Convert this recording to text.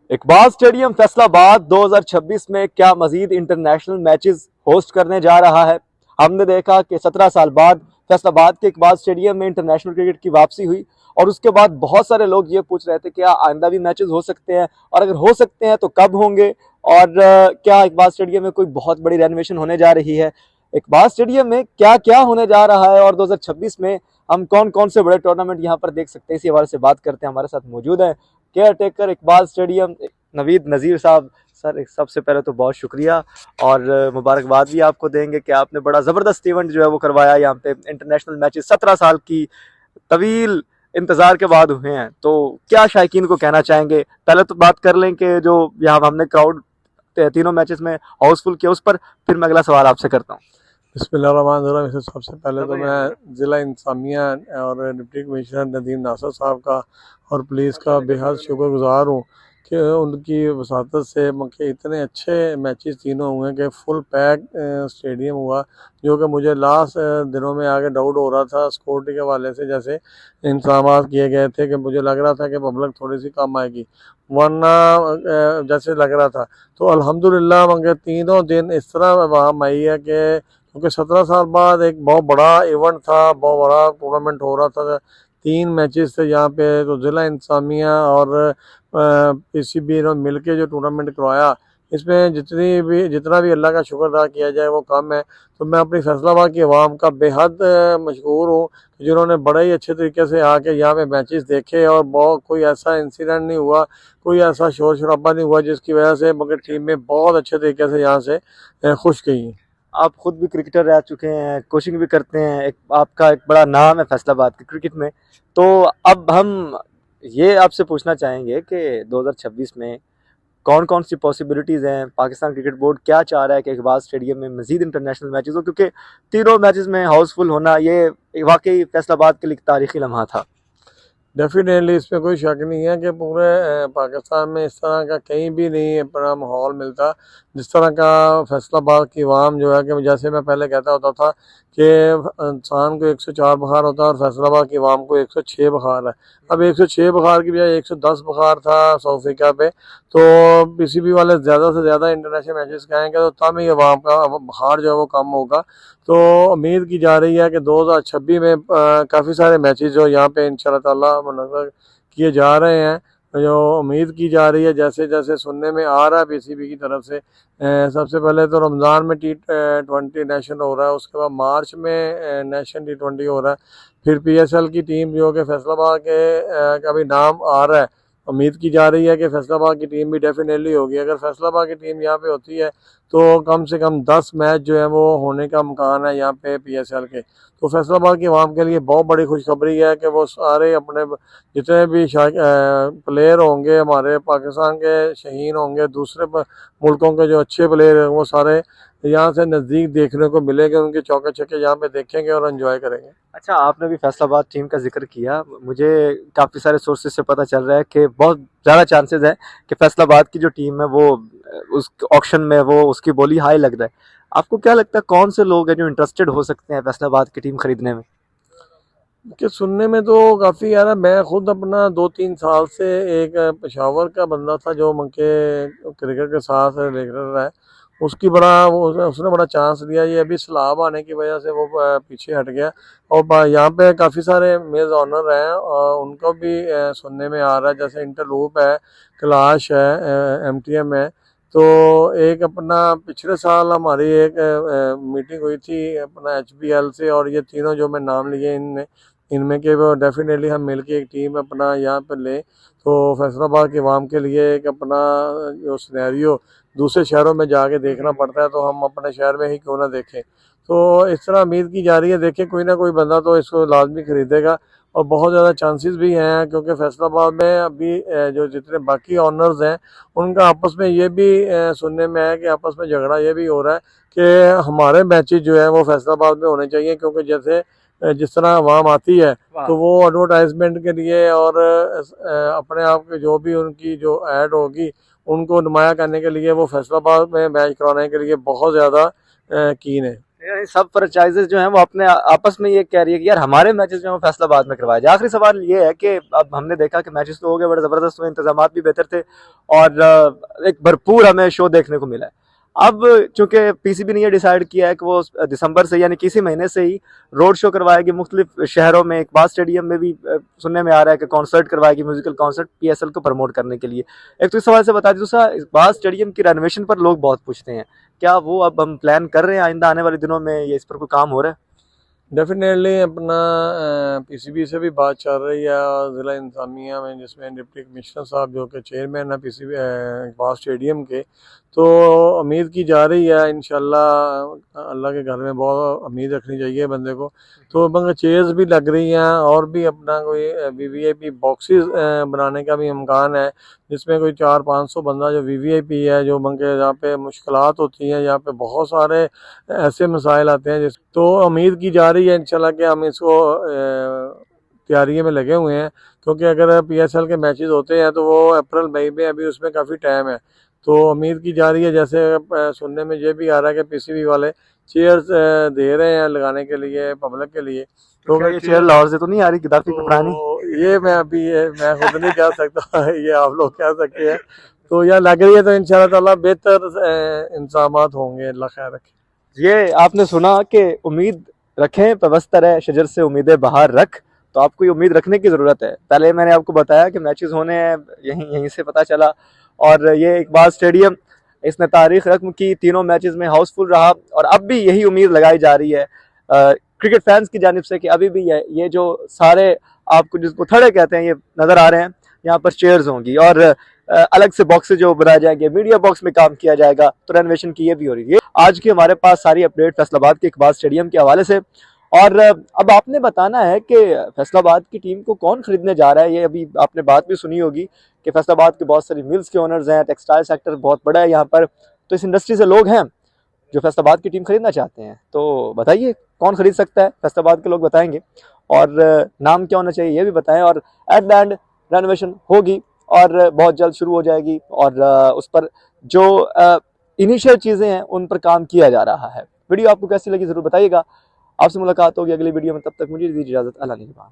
Iqbal stadium Faisalabad 2026 में क्या मजीद international matches host करने जा रहा है। हमने देखा कि 17 साल बाद फैसलाबाद के इकबाल स्टेडियम में इंटरनेशनल क्रिकेट की वापसी हुई और उसके बाद बहुत सारे लोग ये पूछ रहे थे कि क्या आइंदा भी मैचेस हो सकते हैं और अगर हो सकते हैं तो कब होंगे और क्या इकबाल स्टेडियम में कोई बहुत बड़ी रेनोवेशन होने जा रही है। इकबाल स्टेडियम में क्या क्या होने जा रहा है और 2026 में हम कौन कौन से बड़े टूर्नामेंट यहाँ पर देख सकते हैं, इसी हवाले से बात करते हैं। हमारे साथ मौजूद है caretaker Iqbal stadium Naveed Nazir sahab. Sir सबसे पहले तो बहुत शुक्रिया और मुबारकबाद भी आपको देंगे कि आपने बड़ा ज़बरदस्त इवेंट जो है वो करवाया यहाँ पे। इंटरनेशनल मैचेस 17 साल की तवील इंतजार के बाद हुए हैं, तो क्या शायकीन को कहना चाहेंगे। पहले तो बात कर लें कि जो यहाँ हमने क्राउड तीनों मैचेस में हाउसफुल किया उस पर, फिर मैं अगला सवाल आपसे करता हूँ। बिस्मिल्लाहिर्रहमानिर्रहीम। सबसे पहले तो मैं ज़िला इंतज़ामिया और डिप्टी कमिश्नर नदीम नासर साहब का और पुलिस का बेहद शुक्रगुज़ार हूँ कि उनकी वसातत से कि इतने अच्छे मैचेस तीनों हुए कि फुल पैक स्टेडियम हुआ, जो कि मुझे लास्ट दिनों में आगे डाउट हो रहा था सिक्योरिटी के हवाले से। जैसे इंतजाम किए गए थे कि मुझे लग रहा था कि पब्लिक थोड़ी सी कम आएगी, वरना जैसे लग रहा था। तो अल्हम्दुलिल्लाह मगर तीनों दिन इस तरह आवाम आई है कि क्योंकि 17 साल बाद एक बहुत बड़ा इवेंट था, बहुत बड़ा टूर्नामेंट हो रहा था। 3 मैचेस थे यहाँ पे, तो ज़िला इंतज़ामिया और पीसीबी ने मिल के जो टूर्नामेंट करवाया, इसमें जितना भी अल्लाह का शुक्र अदा किया जाए वो कम है। तो मैं अपनी फैसलाबाद की आवाम का बेहद मशहूर हूँ, जिन्होंने बड़े ही अच्छे तरीके से आके यहाँ पे मैचेस देखे और बहुत कोई ऐसा इंसिडेंट नहीं हुआ, कोई ऐसा शोर शराबा नहीं हुआ जिसकी वजह से मगर टीम में बहुत अच्छे तरीके से यहाँ से खुश गई। आप खुद भी क्रिकेटर रह चुके हैं, कोचिंग भी करते हैं, एक आपका एक बड़ा नाम है फैसलाबाद के क्रिकेट में। तो अब हम ये आपसे पूछना चाहेंगे कि 2026 में कौन कौन सी पॉसिबिलिटीज़ हैं, पाकिस्तान क्रिकेट बोर्ड क्या चाह रहा है कि इकबाल स्टेडियम में मजीद इंटरनेशनल मैचेस हो, क्योंकि तीनों मैचेस में हाउसफुल होना ये वाकई फैसलाबाद के लिए तारीखी लम्हा था। डेफिनेटली इसमें कोई शक नहीं है कि पूरे पाकिस्तान में इस तरह का कहीं भी नहीं बड़ा माहौल मिलता जिस तरह का फैसलाबाद की आवाम जो है कि जैसे मैं पहले कहता होता था कि इंसान को 104 बुखार होता है और फैसलाबाद की आवाम को 106 बुखार है। अब 106 बुखार की बजाय 110 बुखार था साउथ अफ्रीका पे। तो पीसीबी वाले ज़्यादा से ज़्यादा इंटरनेशनल मैचेस कराएंगे तो तब ही आवाम का बुखार जो है वो कम होगा। तो उम्मीद की जा रही है कि 2026 में काफ़ी सारे मैचेस जो यहाँ पे इंशाल्लाह ताला मुनज़्ज़र किए जा रहे हैं। जो उम्मीद की जा रही है, जैसे जैसे सुनने में आ रहा है पीसीबी की तरफ से, सबसे पहले तो रमज़ान में T20 नेशन हो रहा है, उसके बाद मार्च में नेशन T20 हो रहा है। फिर पीएसएल की टीम जो कि फैसलाबाद के का भी नाम आ रहा है। उम्मीद की जा रही है कि फैसलाबाद की टीम भी डेफिनेटली होगी। अगर फैसलाबाद की टीम यहाँ पे होती है तो कम से कम 10 मैच जो है वो होने का इम्कान है यहाँ पे पीएसएल के। तो फैसलाबाद की आवाम के लिए बहुत बड़ी खुशखबरी है कि वो सारे अपने जितने भी प्लेयर होंगे, हमारे पाकिस्तान के शहीन होंगे, दूसरे मुल्कों के जो अच्छे प्लेयर हैं वो सारे यहाँ से नज़दीक देखने को मिलेंगे। उनके चौके छक्के यहाँ पे देखेंगे और एंजॉय करेंगे। अच्छा, आपने भी फैसलाबाद टीम का जिक्र किया, मुझे काफ़ी सारे सोर्सेज से पता चल रहा है कि बहुत ज़्यादा चांसेस है कि फैसलाबाद की जो टीम है वो उस ऑक्शन में वो उसकी बोली हाई लग रहा है। आपको क्या लगता है कौन से लोग हैं जो इंटरेस्टेड हो सकते हैं फैसलाबाद की टीम खरीदने में? कि सुनने में तो काफ़ी यार, मैं खुद अपना 2-3 साल से एक पेशावर का बंदा था जो मंके क्रिकेट के साथ रिलेटेड है। उसकी बड़ा उसने बड़ा चांस दिया। ये अभी सैलाब आने की वजह से वो पीछे हट गया। और यहाँ पे काफ़ी सारे मेज ऑनर हैं और उनको भी सुनने में आ रहा है, जैसे इंटरलूप है, क्लाश है, एमटीएम है। तो एक अपना पिछले साल हमारी एक मीटिंग हुई थी अपना एचबीएल से, और ये तीनों जो मैं नाम लिए इनमें के वो डेफिनेटली हम मिलके एक टीम अपना यहाँ पर लें तो फैसलाबाद के अवाम के लिए एक अपना जो सिनेरियो दूसरे शहरों में जाके देखना पड़ता है, तो हम अपने शहर में ही क्यों ना देखें। तो इस तरह उम्मीद की जा रही है, देखें कोई ना कोई बंदा तो इसको लाजमी खरीदेगा और बहुत ज़्यादा चांसेस भी हैं, क्योंकि फैसलाबाद में अभी जो जितने बाकी ऑनर्स हैं उनका आपस में ये भी सुनने में है कि आपस में झगड़ा ये भी हो रहा है कि हमारे मैचेस जो है वो फैसलाबाद में होने चाहिए, क्योंकि जैसे जिस तरह आवाम आती है तो वो एडवर्टाइजमेंट के लिए और अपने आप के जो भी उनकी जो ऐड होगी उनको नुमाया करने के लिए वो फैसलाबाद में मैच कराने के लिए बहुत ज़्यादा कीन है। ये सब फ्रेंचाइजेस जो हैं वो अपने आपस में ये कह रही है कि यार हमारे मैचेस जो हैं वो फैसलाबाद में करवाए जाए। आखिरी सवाल ये है कि अब हमने देखा कि मैचेस तो हो गए, बड़े जबरदस्त हुए, इंतजाम भी बेहतर थे और एक भरपूर हमें शो देखने को मिला है। अब चूंकि पीसीबी ने ये डिसाइड किया है कि वो दिसंबर से यानी किसी महीने से ही रोड शो करवाएगी मुख्तलिफ शहरों में, इकबाल स्टेडियम में भी सुनने में आ रहा है कि कॉन्सर्ट करवाएगी, म्यूजिकल कॉन्सर्ट पीएसएल को प्रमोट करने के लिए। एक तो इस सवाल से बता दी, दूसरा इकबाल स्टेडियम की रेनोवेशन पर लोग बहुत पूछते हैं, क्या वो अब हम प्लान कर रहे हैं आइंदा आने वाले दिनों में, ये इस पर कोई काम हो रहा है? डेफिनेटली अपना पीसीबी से भी बात चल रही है और ज़िला इंतज़ामिया में, जिसमें डिप्टी कमिश्नर साहब जो कि चेयरमैन है पीसीबी इकबाल स्टेडियम के, तो उम्मीद की जा रही है इंशाल्लाह, अल्लाह के घर में बहुत उम्मीद रखनी चाहिए बंदे को। तो मगर चेयर्स भी लग रही हैं और भी अपना कोई वीवीआईपी बॉक्सेस बनाने का भी इम्कान है, जिसमें कोई 400-500 बंदा जो वीवीआईपी है, जो मंगे जहाँ पे मुश्किलात होती हैं, यहाँ पे बहुत सारे ऐसे मसाइल आते हैं जिस तो उम्मीद की जा रही है इंशाल्लाह कि हम इसको तैयारी में लगे हुए हैं, क्योंकि अगर पीएसएल के मैचेस होते हैं तो वो अप्रैल मई में, अभी उसमें काफ़ी टाइम है। तो उम्मीद की जा रही है, जैसे सुनने में ये भी आ रहा है कि पीसीबी वाले चेयर्स दे रहे हैं लगाने के लिए पब्लिक के लिए। तो क्या ये चेयर लाहौर से तो नहीं आ रही, गद्दाफी की पुरानी? तो ये मैं खुद नहीं कह सकता ये आप लोग कह सकते हैं। तो यह लग रही है, तो इंशाल्लाह ताला बेहतर इंतजामात होंगे, अल्लाह खैर रखे। ये आपने सुना कि उम्मीद रखें पवस्तर है शजर से उम्मीदें बाहर रख, तो आपको ये उम्मीद रखने की ज़रूरत है। पहले मैंने आपको बताया कि मैचेस होने हैं, यहीं यहीं से पता चला। और ये इकबाल स्टेडियम, इसने तारीख रकम की, तीनों मैचेस में हाउसफुल रहा और अब भी यही उम्मीद लगाई जा रही है क्रिकेट फैंस की जानिब से कि अभी भी ये जो सारे आपको जिसको थड़े कहते हैं ये नज़र आ रहे हैं, यहाँ पर चेयर्स होंगी और अलग से बॉक्सेज जो बनाए जाएंगे, मीडिया बॉक्स में काम किया जाएगा, तो रेनोवेशन की ये भी हो रही है। आज की हमारे पास सारी अपडेट फैसलाबाद के इकबाल स्टेडियम के हवाले से। और अब आपने बताना है कि फैसलाबाद की टीम को कौन खरीदने जा रहा है। ये अभी आपने बात भी सुनी होगी कि फैसलाबाद के बहुत सारी मिल्स के ओनर्स हैं, टेक्सटाइल सेक्टर बहुत बड़ा है यहाँ पर, तो इस इंडस्ट्री से लोग हैं जो फैसलाबाद की टीम खरीदना चाहते हैं। तो बताइए कौन खरीद सकता है, फैसलाबाद के लोग बताएंगे और नाम क्या होना चाहिए ये भी बताएं। और एट द एंड रेनोवेशन होगी और बहुत जल्द शुरू हो जाएगी और उस पर जो इनिशियल चीज़ें हैं उन पर काम किया जा रहा है। वीडियो आपको कैसी लगी ज़रूर बताइएगा। आपसे मुलाकात होगी अगली वीडियो में, तब तक मुझे दीजिए इजाज़त। अल्लाह निगहबान।